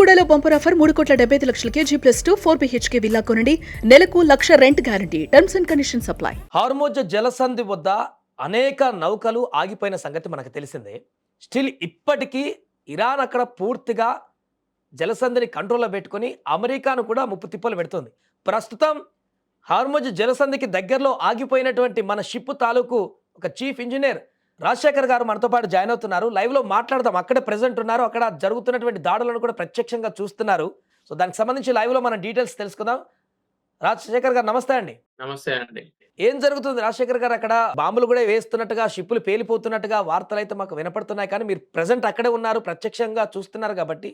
బెల్లంకొండలో bumper offer 3,75,00,000 G+2 4 BHK villa కొనండి. నెలకు 1,00,000 rent guarantee. Terms and conditions apply. Hormuz జలసంధి వద్ద అనేక నౌకలు ఆగిపోయిన సంగతి మనకు తెలిసిందే. స్టిల్ ఇప్పటికీ ఇరాన్ అక్కడ పూర్తిగా జలసంధిని కంట్రోల్లో పెట్టుకొని అమెరికాను కూడా ముప్పు తిప్పలు పెడుతుంది. ప్రస్తుతం హార్మోజ్ జలసంధికి దగ్గరలో ఆగిపోయినటువంటి మన షిప్ తాలూకు ఒక చీఫ్ ఇంజనీర్ రాజశేఖర్ గారు మనతో పాటు జాయిన్ అవుతున్నారు. లైవ్లో మాట్లాడదాం. అక్కడే ప్రెజెంట్ ఉన్నారు. అక్కడ జరుగుతున్నటువంటి దాడులను కూడా ప్రత్యక్షంగా చూస్తున్నారు. సో దానికి సంబంధించి లైవ్లో మనం డీటెయిల్స్ తెలుసుకుందాం. రాజశేఖర్ గారు నమస్తే అండి. నమస్తే అండి. ఏం జరుగుతుంది రాజశేఖర్ గారు? అక్కడ బాంబులు కూడా వేస్తున్నట్టుగా, షిప్పులు పేలిపోతున్నట్టుగా వార్తలు అయితే మాకు వినపడుతున్నాయి. కానీ మీరు ప్రెజెంట్ అక్కడే ఉన్నారు, ప్రత్యక్షంగా చూస్తున్నారు కాబట్టి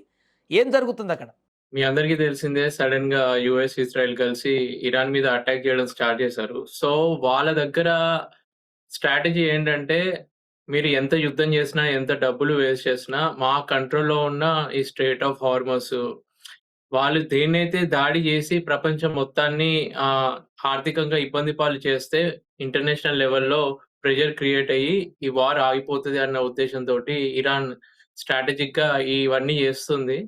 ఏం జరుగుతుంది అక్కడ? మీ అందరికీ తెలిసిందే, సడన్ గా యుఎస్ ఇజ్రాయెల్ కలిసి ఇరాన్ మీద అటాక్ చేయడం స్టార్ట్ చేశారు. సో వాళ్ళ దగ్గర స్ట్రాటజీ ఏంటంటే, మీరు ఎంత యుద్ధం చేసినా, ఎంత డబ్బులు వేస్ట్ చేసినా, మా కంట్రోల్లో ఉన్న ఈ స్ట్రెయిట్ ఆఫ్ హార్మస్, వాళ్ళు దేన్నైతే దాడి చేసి ప్రపంచం మొత్తాన్ని ఆర్థికంగా ఇబ్బంది పాలు చేస్తే ఇంటర్నేషనల్ లెవెల్లో ప్రెషర్ క్రియేట్ అయ్యి ఈ వార్ ఆగిపోతుంది అన్న ఉద్దేశంతో ఇరాన్ స్ట్రాటజిక్ గా ఇవన్నీ చేస్తుంది.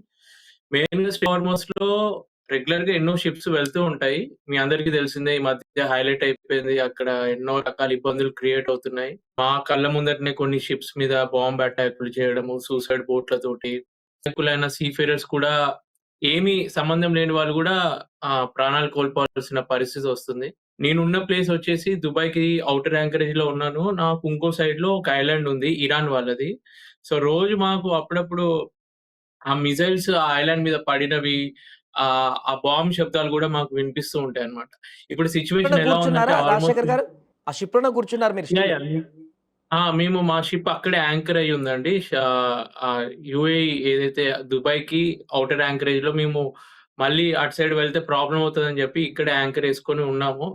మెయిన్గా హార్మస్ లో రెగ్యులర్ గా ఎన్నో షిప్స్ వెళ్తూ ఉంటాయి. మీ అందరికీ తెలిసిందే, ఈ మధ్య హైలైట్ అయిపోయింది. అక్కడ ఎన్నో రకాల ఇబ్బందులు క్రియేట్ అవుతున్నాయి. మా కళ్ళ ముందటనే కొన్ని షిప్స్ మీద బాంబ్ అటాక్లు చేయడము, సూసైడ్ బోట్లతోటి అనేకులైన సీఫేరర్స్ కూడా, ఏమీ సంబంధం లేని వాళ్ళు కూడా ప్రాణాలు కోల్పోవాల్సిన పరిస్థితి వస్తుంది. నేనున్న ప్లేస్ వచ్చేసి దుబాయ్కి ఔటర్ యాంకరేజ్ లో ఉన్నాను. నాకు ఇంకో సైడ్ లో ఒక ఐలాండ్ ఉంది, ఇరాన్ వాళ్ళది. సో రోజు మాకు అప్పుడప్పుడు ఆ మిజైల్స్ ఆ ఐలాండ్ మీద పడినవి, ఆ బాంబ్ శబ్దాలు కూడా మాకు వినిపిస్తూ ఉంటాయి అన్నమాట. ఇప్పుడు సిచ్యువేషన్ ఎలా ఉందంటే రాజశేఖర్ గారు ఆ షిప్ లోనే కూర్చున్నారు మీరు? మేము మా షిప్ అక్కడే యాంకర్ అయ్యి ఉందండి. యుఏఈ ఏదైతే దుబాయ్కి ఔటర్ యాంకరేజ్ లో, మేము మళ్ళీ అటు సైడ్ వెళ్తే ప్రాబ్లం అవుతుందని చెప్పి ఇక్కడ యాంకర్ వేసుకొని ఉన్నాము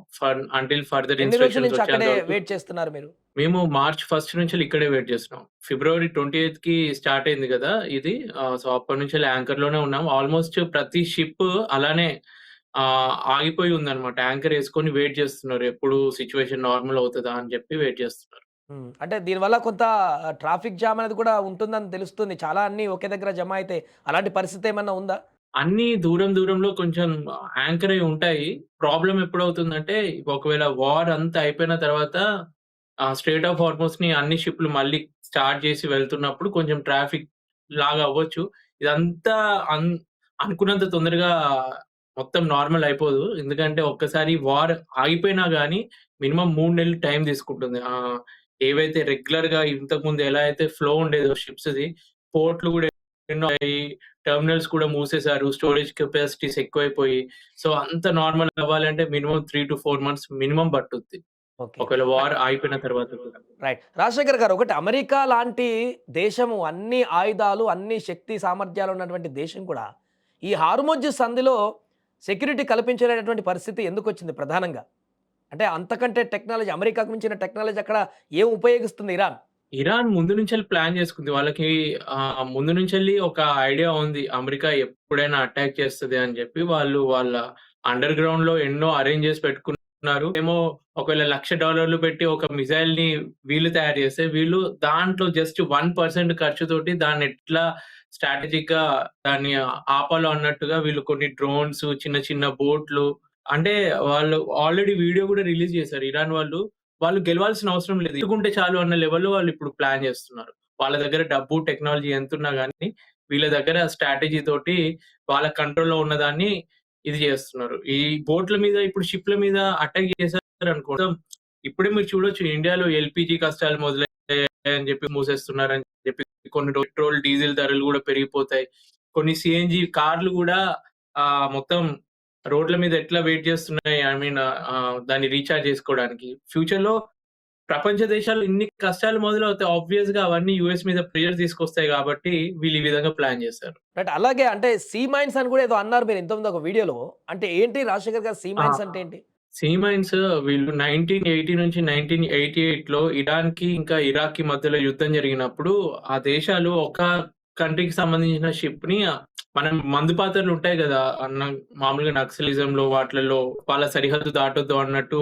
అంటిల్ ఫర్దర్ ఇన్స్ట్రక్షన్స్ వెయిట్ చేస్తున్నారు మీరు? మేము మార్చ్ 1 నుంచి ఇక్కడే వెయిట్ చేస్తున్నాం. ఫిబ్రవరి 28 కి స్టార్ట్ అయింది కదా ఇది. సో అప్పటి నుంచి యాంకర్ లోనే ఉన్నాం. ఆల్మోస్ట్ ప్రతి షిప్ అలానే ఆగిపోయి ఉందన్నమాట. యాంకర్ వేసుకొని వెయిట్ చేస్తున్నారు, ఎప్పుడు సిచ్యువేషన్ నార్మల్ అవుతుందా అని చెప్పి వెయిట్ చేస్తున్నారు. అంటే దీనివల్ల కొంత ట్రాఫిక్ జామ్ అనేది కూడా ఉంటుందని తెలుస్తుంది. చాలా అన్ని ఒకే దగ్గర జమ అయితే అలాంటి పరిస్థితి ఏమన్నా ఉందా? అన్ని దూరంలో కొంచెం యాంకర్ అయి ఉంటాయి. ప్రాబ్లం ఎప్పుడవుతుందంటే, ఒకవేళ వార్ అంతా అయిపోయిన తర్వాత స్ట్రెయిట్ ఆఫ్ హార్మస్ ని అన్ని షిప్లు మళ్ళీ స్టార్ట్ చేసి వెళ్తున్నప్పుడు కొంచెం ట్రాఫిక్ లాగా అవ్వచ్చు. ఇదంతా అనుకున్నంత తొందరగా మొత్తం నార్మల్ అయిపోదు. ఎందుకంటే ఒక్కసారి వార్ ఆగిపోయినా గానీ మినిమం 3 నెలలు టైం తీసుకుంటుంది. ఏవైతే రెగ్యులర్ గా ఇంతకు ముందు ఎలా అయితే ఫ్లో ఉండేదో షిప్స్‌ది, పోర్ట్లు కూడా ఎన్నో అయ్యి, టెర్మినల్స్ కూడా మూసేశారు. స్టోరేజ్ కెపాసిటీస్ ఎక్కువైపోయి, సో అంత నార్మల్ అవ్వాలంటే మినిమం 3-4 మంత్స్ మినిమం పట్టుద్ది, ఒకవేళ వార్ అయిపోయిన తర్వాత కూడా. రైట్. రాజశేఖర్ గారు, ఒకటి అమెరికా లాంటి దేశము, అన్ని ఆయుధాలు, అన్ని శక్తి సామర్థ్యాలు ఉన్నటువంటి దేశం కూడా ఈ హార్మోజ్ సంధిలో సెక్యూరిటీ కల్పించలేనటువంటి పరిస్థితి ఎందుకు వచ్చింది ప్రధానంగా? అంటే అంతకంటే టెక్నాలజీ, అమెరికాకు మించిన టెక్నాలజీ అక్కడ ఏం ఉపయోగిస్తుంది ఇరాన్? ఇరాన్ ముందు నుంచి ప్లాన్ చేసుకుంది. వాళ్ళకి ముందు నుంచి ఒక ఐడియా ఉంది, అమెరికా ఎప్పుడైనా అటాక్ చేస్తుంది అని చెప్పి. వాళ్ళు వాళ్ళ అండర్ గ్రౌండ్ లో ఎన్నో అరేంజ్ చేసి పెట్టుకున్నారు. ఏమో ఒకవేళ $1,00,000 పెట్టి ఒక మిసైల్ ని వీళ్ళు తయారు చేస్తే, వీళ్ళు దాంట్లో జస్ట్ 1% ఖర్చుతోటి దాన్ని ఎట్లా స్ట్రాటజిక్ గా దాన్ని ఆపాలో అన్నట్టుగా వీళ్ళు కొన్ని డ్రోన్స్, చిన్న బోట్లు, అంటే వాళ్ళు ఆల్రెడీ వీడియో కూడా రిలీజ్ చేశారు ఇరాన్ వాళ్ళు. వాళ్ళు గెలవాల్సిన అవసరం లేదు, ఇట్టుకుంటే చాలు అన్న లెవెల్‌లో వాళ్ళు ఇప్పుడు ప్లాన్ చేస్తున్నారు. వాళ్ళ దగ్గర డబ్బు, టెక్నాలజీ ఎంతున్నా గానీ వీళ్ళ దగ్గర స్ట్రాటజీ తోటి వాళ్ళ కంట్రోల్‌లో ఉన్నదాన్ని ఇది చేస్తున్నారు. ఈ బోట్ల మీద, ఇప్పుడు షిప్‌ల మీద అటాక్ చేశారనుకో, ఇప్పుడే మీరు చూడొచ్చు ఇండియాలో ఎల్‌పీజీ కష్టాలు మొదలయ్యాయని చెప్పి మూసేస్తున్నారని చెప్పి, కొన్ని పెట్రోల్, డీజిల్ ధరలు కూడా పెరిగిపోతాయి. కొన్ని సీఎన్‌జీ కార్లు కూడా మొత్తం రోడ్ల మీద ఎట్లా వెయిట్ చేస్తున్నాయి, ఐ మీన్ దాన్ని రీచార్జ్ చేసుకోవడానికి. ఫ్యూచర్ లో ప్రపంచ దేశాలు ఇన్ని కష్టాలు మొదలవుతాయి, ఆబ్వియస్ గా అవన్నీ యూఎస్ మీద ప్రెషర్ తీసుకొస్తాయి కాబట్టి వీళ్ళు ఈ విధంగా ప్లాన్ చేశారు. రైట్. అలాగే అంటే సీ మైన్స్ అని కూడా ఏదో అన్నారు మీరు ఇంతకుముందు ఒక వీడియోలో. అంటే ఏంటి రాజశేఖర్ గారు, సీ మైన్స్ అంటే ఏంటి? సీ మైన్స్ వీళ్ళు 1980 నుంచి 1988 లో ఇరాన్ కి ఇంకా ఇరాక్ కి మధ్యలో యుద్ధం జరిగినప్పుడు ఆ దేశాలు ఒక కంట్రీకి సంబంధించిన షిప్ ని, మనం మందు పాత్రలు ఉంటాయి కదా మామూలుగా నక్సలిజంలో వాటిలలో, వాళ్ళ సరిహద్దు దాటొద్దు అన్నట్టు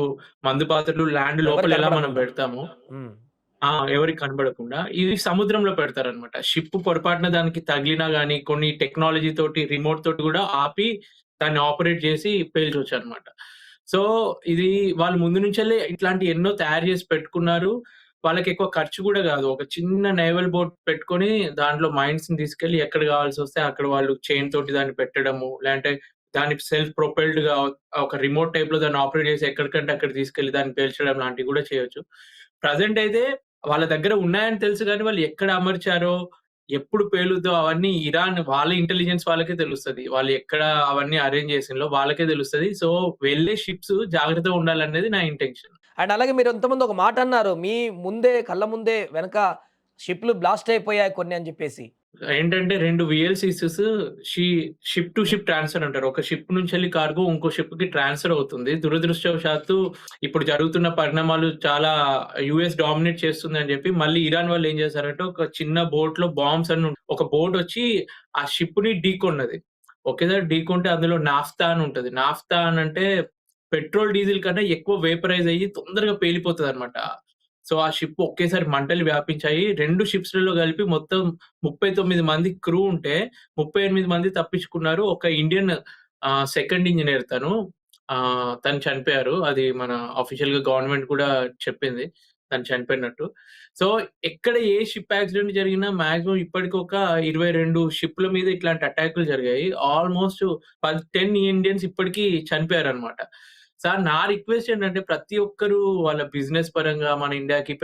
మందు పాత్రలు ల్యాండ్ లోపల ఎలా మనం పెడతాము, ఎవరికీ కనబడకుండా ఇది సముద్రంలో పెడతారనమాట. షిప్ పొరపాటున దానికి తగిలినా గాని, కొన్ని టెక్నాలజీ తోటి, రిమోట్ తోటి గూడా ఆపి దాన్ని ఆపరేట్ చేసి పేల్చొచ్చనమాట. సో, ఇది వాళ్ళు ముందు నుంచెల్లే ఇట్లాంటియి ఎన్నో తయారు చేసి పెట్టుకున్నారు. వాళ్ళకెక్కువ ఖర్చు గూడా గాదు. ఒక చిన్న నేవల్ బోట్ పెట్టుకొని దాంట్లో మైన్స్‌ని తీసుకెళ్ళి ఎక్కడ కావాల్సొస్తే అక్కడ వాళ్ళు చైన్ తోటి దాన్ని పెట్టడము, లేదంటే దాన్ని సెల్ఫ్ ప్రొపెల్డ్‌గా ఒక రిమోట్ టైప్‌లో దాన్ని ఆపరేట్ చేసి ఎక్కడికంటే అక్కడికి తీసుకెళ్ళి దాన్ని పేల్చడం లాంటివి గూడా చేయొచ్చు. ప్రెజెంట్ అయితే వాళ్ళ దగ్గర ఉన్నాయని తెలుసు గానీ, వాళ్ళు ఎక్కడ అమర్చారో, ఎప్పుడు పేలుద్దో అవన్నీ ఇరాన్ వాళ్ళ ఇంటెలిజెన్స్ వాళ్ళకే తెలుస్తది. వాళ్ళు ఎక్కడ అవన్నీ అరేంజ్ చేసిన్లో వాళ్ళకే తెలుస్తది. సో, వెళ్ళే షిప్స్ జాగ్రత్తగా ఉండాలనేది నా ఇంటెన్షన్. అండ్ అలాగే మీరు ఇంతకుముందు ఒక మాట అన్నారు. మీ ముందే కళ్ళ ముందే వెనక షిప్‌లు బ్లాస్ట్ అయిపోయాయి కొన్ని అని చెప్పేసి. ఏంటంటే 2 వీఎల్‌సీసీస్ షిప్ టు షిప్ ట్రాన్స్‌ఫర్ అంటారు. ఒక షిప్ నుంచెళ్ళి కార్గో ఇంకో షిప్‌కి ట్రాన్స్‌ఫర్ అవుతుంది. దురదృష్టవశాత్తు ఇప్పుడు జరుగుతున్న పరిణామాలు చాలా యూఎస్ డామినేట్ చేస్తుందని చెప్పి మళ్ళీ ఇరాన్ వాళ్ళు ఏం చేశారంటే ఒక చిన్న బోట్‌లో బాంబ్స్ అని ఒక బోట్ వచ్చి ఆ షిప్‌ని ఢీకొన్నది. ఒకేసారి ఢీకొంటే అందులో నాఫ్తా అని ఉంటది. నాఫ్తా అని అంటే పెట్రోల్, డీజిల్ కన్నా ఎక్కువ వేపరైజ్ అయ్యి తొందరగా పేలిపోతదన్నమాట. సో, ఆ షిప్ ఒకేసారి మంటలు వ్యాపించాయి. 2 షిప్స్‌లలో కలిపి మొత్తం 39 మంది క్రూ ఉంటే 38 మంది తప్పించుకున్నారు. ఒక ఇండియన్ సెకండ్ ఇంజినీర్ తను చనిపోయారు. అది మన ఆఫీషియల్‌గా గవర్నమెంట్ కూడా చెప్పింది. తను చనిపోయినట్టు. సో, ఎక్కడ ఏ షిప్ యాక్సిడెంట్ జరిగినా మాక్సిమం ఇప్పటికొక 22 షిప్‌ల మీద ఇట్లాంటి అటాకులు జరిగాయి. ఆల్‌మోస్ట్ 10 ఇండియన్స్ ఇప్పటికి చనిపోయారన్నమాట. సార్ నా రిక్వెస్ట్ ఏంటంటే ప్రతి ఒక్కరు వాళ్ళ బిజినెస్ పరంగా మన ఇండియాకి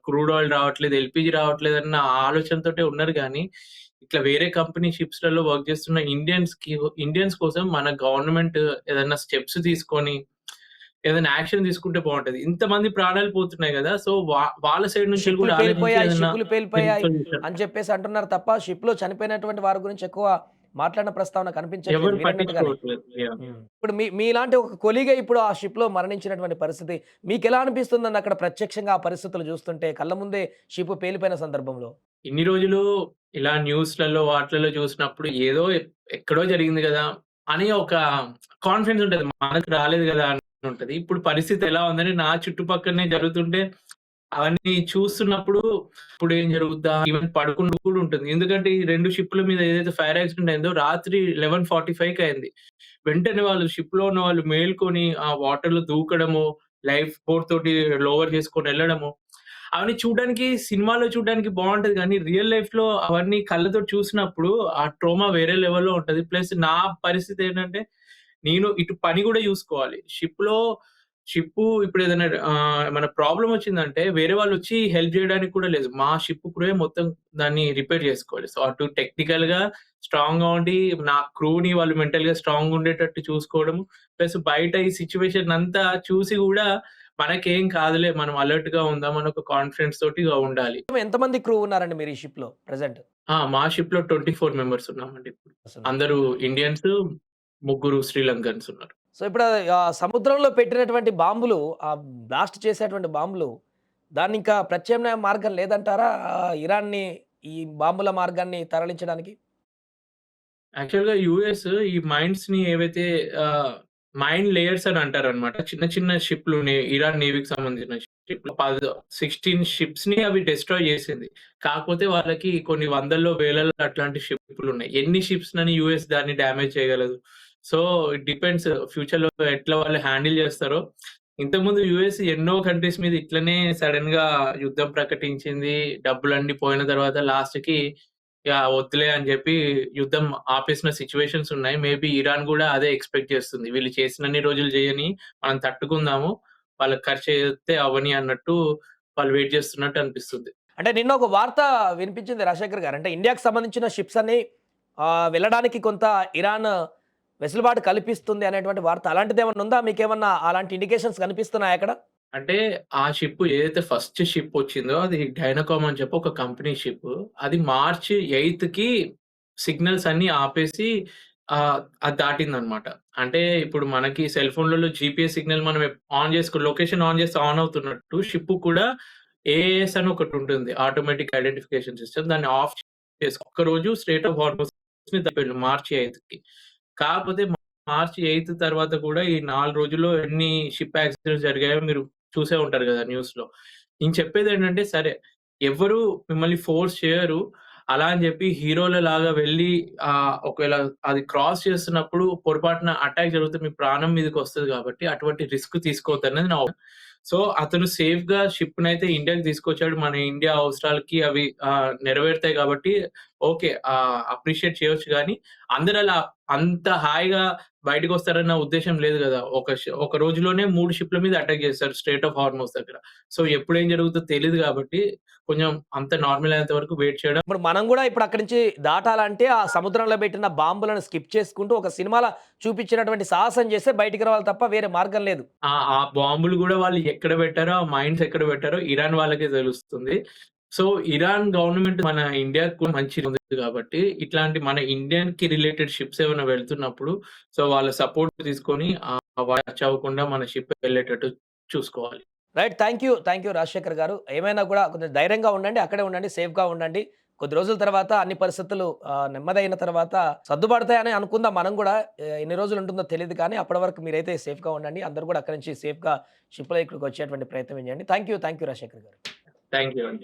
క్రూడ్ ఆయిల్ రావట్లేదు, ఎల్‌పీజీ రావట్లేదన్న ఆలోచనతోటే ఉన్నారు గానీ, ఇట్లా వేరే కంపెనీ షిప్స్‌లలో వర్క్ చేస్తున్న ఇండియన్స్ కోసం మన గవర్నమెంట్ ఏదన్నా స్టెప్స్ తీసుకొని, ఏదైనా యాక్షన్ తీసుకుంటే బావుంటది. ఇంతమంది ప్రాణాలు పోతున్నాయి గదా! సో, వాళ్ళ సైడ్ నుంచి షిప్‌లు కూడా ఆలోచించి పేలిపోయాయి, ఏదన్నా షిప్‌లు పేలిపోయాయి సొల్యూషన్ అని చెప్పేసి అంటున్నారు తప్ప షిప్‌లో చనిపోయినటువంటి వారి గురించి ఎక్కువ మాట్లాడిన ప్రస్తావన కనిపించట్లేదు ఎవరు మీరన్నట్టుగానే. పట్టించుకోవట్లేదు. యాహ్! ఇప్పుడు మీలాంటి ఒక కొలీగే ఇప్పుడు ఆ షిప్‌లో మరణించినటువంటి పరిస్థితి మీకెలా అనిపిస్తుందండి అక్కడ ప్రత్యక్షంగా ఆ పరిస్థితులు చూస్తుంటే కళ్ళ ముందే షిప్ పేలిపోయిన సందర్భంలో? ఇన్ని రోజులు ఇలా న్యూస్‌లలో వాటిలలో చూసినప్పుడు ఏదో ఎక్కడో జరిగింది గదా! అని ఒక కాన్ఫిడెన్స్ ఉంటది. మనకు రాలేదు గదా! అని ఉంటది. ఇప్పుడు పరిస్థితి ఎలా ఉందని నా చుట్టుపక్కలనే జరుగుతుంటే అవన్నీ చూస్తున్నప్పుడు ఇప్పుడేం జరుగుద్దా? ఈవెన్ పడుకుంటూ కూడా ఉంటుంది. ఎందుకంటే ఈ 2 షిప్‌ల మీద ఏదైతే ఫైర్ యాక్సిడెంట్ అయిందో రాత్రి 11:45కి అయింది. వెంటనే వాళ్ళు షిప్‌లో ఉన్న వాళ్ళు మేల్కొని ఆ వాటర్‌లో దూకడము, లైఫ్ బోట్ తోటి లోవర్ చేసుకొని ఎళ్ళడము అవన్నీ చూడడానికి సినిమాలో చూడడానికి బావుంటది గానీ, రియల్ లైఫ్‌లో అవన్నీ కళ్ళతోటి చూసినప్పుడు ఆ ట్రోమా వేరే లెవెల్‌లో ఉంటది. ప్లస్ నా పరిస్థితేంటంటే, నేను ఇటు పని గూడా జూసుకోవాలి. షిప్పు ఇప్పుడేదైనా ఏమన్నా ప్రాబ్లమ్ వచ్చిందంటే, వేరే వాళ్ళొచ్చి హెల్ప్ జేయడానికి కూడా లేదు. మా షిప్ క్రూయే మొత్తం దాన్ని రిపేర్ జేసుకోవాలి. సో, అటు టెక్నికల్‌గా స్ట్రాంగ్‌గా ఉండి, నా క్రూని వాళ్ళు మెంటల్‌గా స్ట్రాంగుండేటట్టు చూసుకోవడము. ప్లస్ బయట ఈ సిట్యుయేషన్ అంతా చూసి గూడా మనకేం కాదులే మనం అలర్ట్‌గా ఉందాం అని ఒక కాన్ఫిడెన్స్ తోటి ఉండాలి. ఎంతమంది క్రూ ఉన్నారండి మీరు ఈ షిప్‌లో ప్రెజెంట్? మా షిప్‌లో 24 మెంబర్స్ ఉన్నామండి ఇప్పుడు. అసలు. అందరూ ఇండియన్స్, ముగ్గురు శ్రీలంకన్స్ ఉన్నారు. సో, ఇప్పుడు సముద్రంలో పెట్టినటువంటి బాంబులు బ్లాస్ట్ చేసేటువంటి బాంబులు దాన్నింకా ప్రత్యామ్నాయ మార్గం లేదంటారా? ఇరాన్‌ని ఈ బాంబుల మార్గాన్ని తరలించడానికి? యాక్చువల్‌గా యూఎస్ ఈ మైన్స్‌ని ఏవైతే మైన్ లేయర్స్ అని అంటారనమాట. చిన్న చిన్న షిప్‌లు ఇరాన్ నేవీకి సంబంధించిన షిప్‌లు 16 షిప్స్‌ని అవి డెస్ట్రాయ్ చేసింది. కాకపోతే వాళ్ళకి కొన్ని వందల్లో, వేలల్లో అట్లాంటి షిప్‌లున్నాయి. ఎన్ని షిప్స్‌నని యూఎస్ దాన్ని డ్యామేజ్ చేయగలదు. సో, ఇట్ డిపెండ్స్ ఫ్యూచర్‌లో ఎట్లా వాళ్ళు హ్యాండిల్ చేస్తారో. ఇంతకుముందు యూఎస్ ఎన్నో కంట్రీస్ మీద ఇట్లనే సడెన్‌గా యుద్ధం ప్రకటించింది. డబ్బులన్నీ పోయిన తర్వాత లాస్ట్‌కి వద్దులే అని జెప్పి యుద్ధం ఆపేసిన సిట్యుయేషన్స్ ఉన్నాయి. మేబీ ఇరాన్ గూడా అదే ఎక్స్‌పెక్ట్ చేస్తుంది. వీళ్ళు చేసినన్ని రోజులు జేయని, మనం తట్టుకుందాము. వాళ్ళకి ఖర్చయితే అవ్వని అన్నట్టు వాళ్ళు వెయిట్ చేస్తున్నట్టు అనిపిస్తుంది. అంటే నిన్న ఒక వార్త వినిపించింది రాజశేఖర్ గారు. అంటే ఇండియాకి సంబంధించిన షిప్స్ అన్నీ వెళ్ళడానికి కొంత ఇరాన్ వెసులుబాటు కల్పిస్తుంది అనేటువంటి వార్త. అలాంటిదేమన్నా ఉందా? మీకేమన్నా అలాంటి ఇండికేషన్స్ కనిపిస్తున్నాయా అక్కడ? అంటే ఆ షిప్ ఏదైతే ఫస్ట్ షిప్ వచ్చిందో అది డైనాకామ్ అని చెప్పి ఒక కంపెనీ షిప్. అది మార్చ్ 8కి సిగ్నల్స్ అన్నీ ఆపేసి అది దాటిందనమాట. అంటే ఇప్పుడు మనకి సెల్ ఫోన్‌లలో జీపీఎస్ సిగ్నల్ మనం లొకేషన్ ఆన్ చేస్తే ఆన్ అవుతున్నట్టు షిప్ కూడా ఏఏఎస్ అని ఒకటుంటుంది. Automatic identification system. దాన్ని ఆఫ్ చేసి ఒక్కరోజు స్ట్రెయిట్ ఆఫ్ హార్మోస్‌ని దాటిండు మార్చ్ 8కి. కాకపోతే మార్చ్ 8 తర్వాత కూడా ఈ 4 రోజుల్లో ఎన్ని షిప్ యాక్సిడెంట్స్ జరిగాయో మీరు చూసే ఉంటారు గదా! న్యూస్‌లో. నేను చెప్పేదేంటంటే సరే, ఎవ్వరు మిమ్మల్ని ఫోర్స్ చేయరు. అలా అని జెప్పి హీరోలలాగా వెళ్లి ఒకవేళ అది క్రాస్ చేస్తున్నప్పుడు పొరపాటున అటాక్ జరిగితే మీ ప్రాణం మీదకొస్తది గాబట్టి అటువంటి రిస్క్ తీసుకోవద్దనేది నా సో, అతను సేఫ్‌గా షిప్‌నైతే ఇండియాకి తీసుకొచ్చాడు. మన ఇండియా అవసరాలకి అవి నెరవేరుతాయి గాబట్టి ఓకే. అప్రిషియేట్ చేయొచ్చు గానీ, అందరలా అంత హాయిగా బయటికొస్తారన్న ఉద్దేశ్యం లేదు గదా! ఒక రోజులోనే 3 షిప్‌ల మీద అటాక్ చేశారు స్ట్రెయిట్ ఆఫ్ హార్మోస్ దగ్గర. సో, ఎప్పుడేం జరుగుతుందో తెలీదు గాబట్టి, కొంచెం అంత నార్మల్ అయ్యేంత వరకు వెయిట్ చేయడం. ఇప్పుడు మనం గూడా ఇప్పుడు అక్కడి నుంచి దాటాలంటే ఆ సముద్రంలో పెట్టిన బాంబులను స్కిప్ చేసుకుంటూ ఒక సినిమాలో చూపించినటువంటి సాహసం చేస్తే బయటికి రావాలి తప్ప వేరే మార్గం లేదు. ఆ బాంబులు గూడా వాళ్ళు ఎక్కడ పెట్టారో, ఆ మైన్స్ ఎక్కడ పెట్టారో ఇరాన్ వాళ్ళకే తెలుస్తుంది. సో, ఇరాన్ గవర్నమెంట్ మన ఇండియాకి కూడా మంచిగా ఉంది గాబట్టి, ఇట్లాంటి మన ఇండియన్‌కి రిలేటెడ్ షిప్స్ ఏమైనా వెళ్తున్నప్పుడు, సో, వాళ్ళ సపోర్ట్ తీసుకొని వాళ్ళు టచ్ అవ్వకుండా మన షిప్ వెళ్ళేటట్టు చూసుకోవాలి. రైట్. థ్యాంక్ యూ రాజశేఖర్ గారు. ఏమైనా కూడా కొంచెం ధైర్యంగా ఉండండి. అక్కడే ఉండండి. సేఫ్‌గా ఉండండి. కొద్ది రోజుల తర్వాత అన్ని పరిస్థితులు నెమ్మదయిన తర్వాత సర్దుబడతాయని అనుకుందాం మనం గూడా. ఎన్ని రోజులు ఉంటుందో తెలీదు కానీ అప్పటి వరకు మీరైతే సేఫ్‌గా ఉండండి. అందరూ కూడా అక్కడి నుంచి సేఫ్‌గా షిప్‌లో ఇక్కడికి వచ్చేటువంటి ప్రయత్నం చేయండి. థ్యాంక్ యూ రాజశేఖర్ గారు. థాంక్ యూ అండి.